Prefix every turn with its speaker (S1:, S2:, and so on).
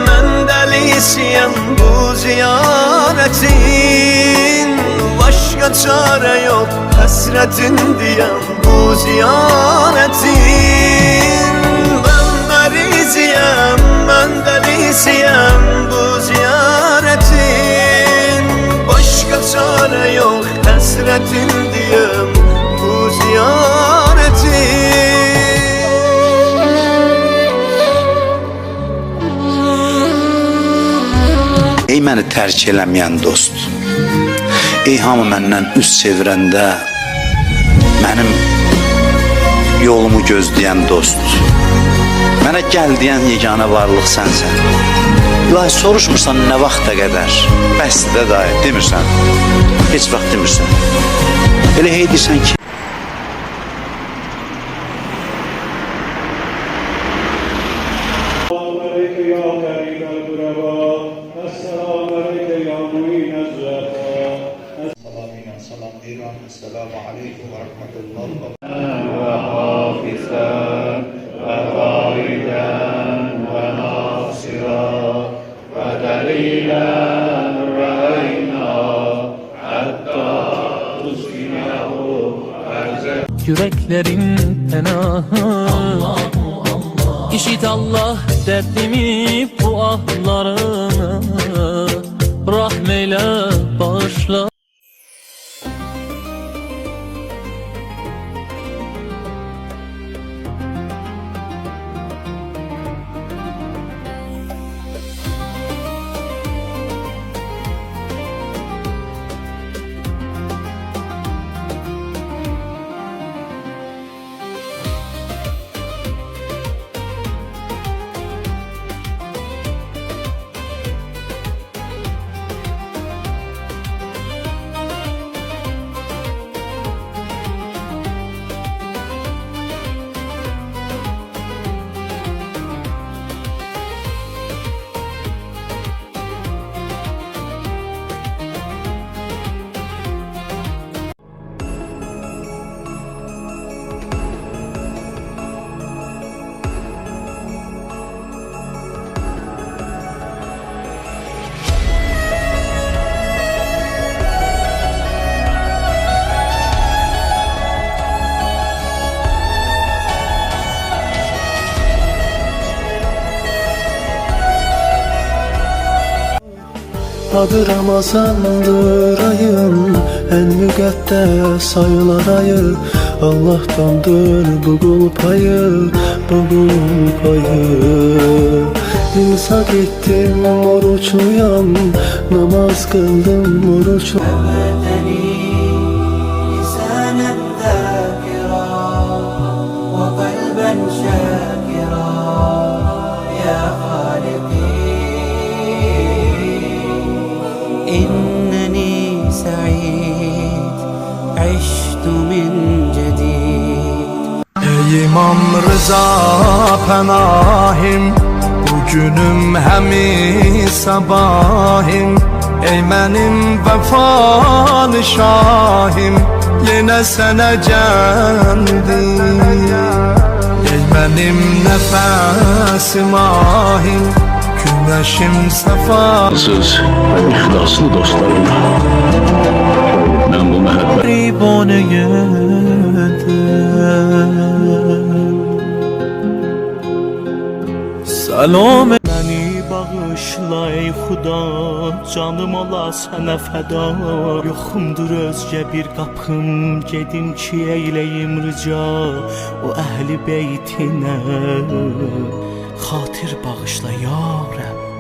S1: mən dəlisiyəm bu ziyaretin. Başka çare yok, həsrətin diyəm bu ziyaretin. Mən məriziyəm, mən dəlisiyəm bu ziyaretin. Başka çare yok, həsrətin diyəm bu ziyaretin.
S2: Ey məni tərk eləməyən dost, ey hamı məndən üz çevirəndə mənim yolumu gözləyən dost, mənə gəl deyən yeganə varlıq sənsən. İlahi, soruşmursan nə vaxta qədər, bəsdir də dair demirsən, heç vaxt demirsən. Elə hey deyirsən ki,
S3: Esselamu aleyküm ve rahmetullah.
S4: Ve hafizan ve gaiden ve nasira ve delilen reyna hatta tuzkinehu erzek.
S5: Yüreklerin penahı İşit Allah derdimi bu ahlarını Rahmeyle bağışla.
S6: Adı Ramazandır ayın, en müqəddəs aylar ayı. Allah'tandır bu kul payı, bu kul payı. İmsak ettim oruçluyam, namaz kıldım oruçluyam.
S7: إنني سعيد عشت من جديد.
S1: Ey İmam Rıza pənahim, bugünüm həmi sabahim. Ey mənim vəfalı şahim, yenə sənə gəldim. Ey mənim nəfəsim ahim, güneşim sefa.
S4: Siz ihlaslı dostlarım, ben bu mehabbet
S5: Salam beni bağışla ey Xuda, canım ola sənə fəda. Yoxumdur özgə bir qapım, gedim ki eyləyim rica o əhli beytinə. Xatir bağışla ya Rəbb.